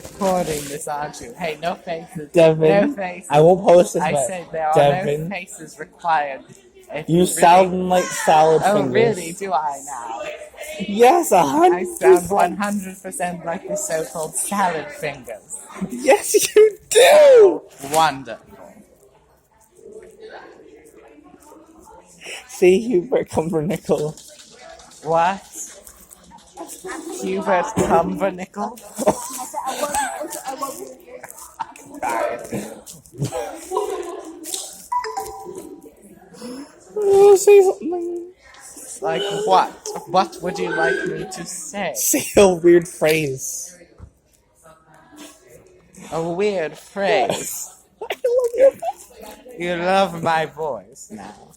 recording this, aren't you? Hey, no faces. Devin, No faces. I won't post this, I but said there are Devin, no faces required. If you really... sound like salad Oh, fingers. really? Do I now? Yes, I sound 100%. 100% like the so-called salad fingers. Yes, you do. Wonderful. See, Hubert Cumbernickel. What? Hubert Cumbernickel? Oh, say something. Like what? What would you like me to say? Say a weird phrase. A weird phrase. I love your voice. You love my voice now.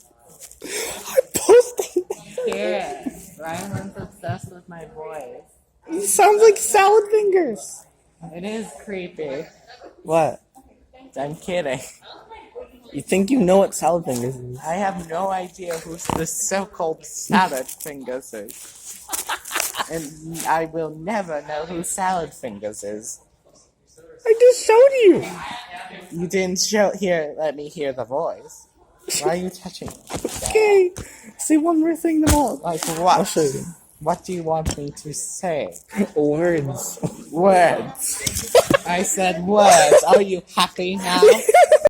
I'm posting that. Yes, Ryan's obsessed with my voice. It sounds like salad fingers. It is creepy. What? I'm kidding. You think you know what salad fingers is? I have no idea who the so-called salad fingers is. And I will never know who salad fingers is. I just showed you. You didn't let me hear the voice. Why are you touching me? Okay. Say one more thing to all. Like what? I'll show you. What do you want me to say? Words. Words. I said words. Are you happy now?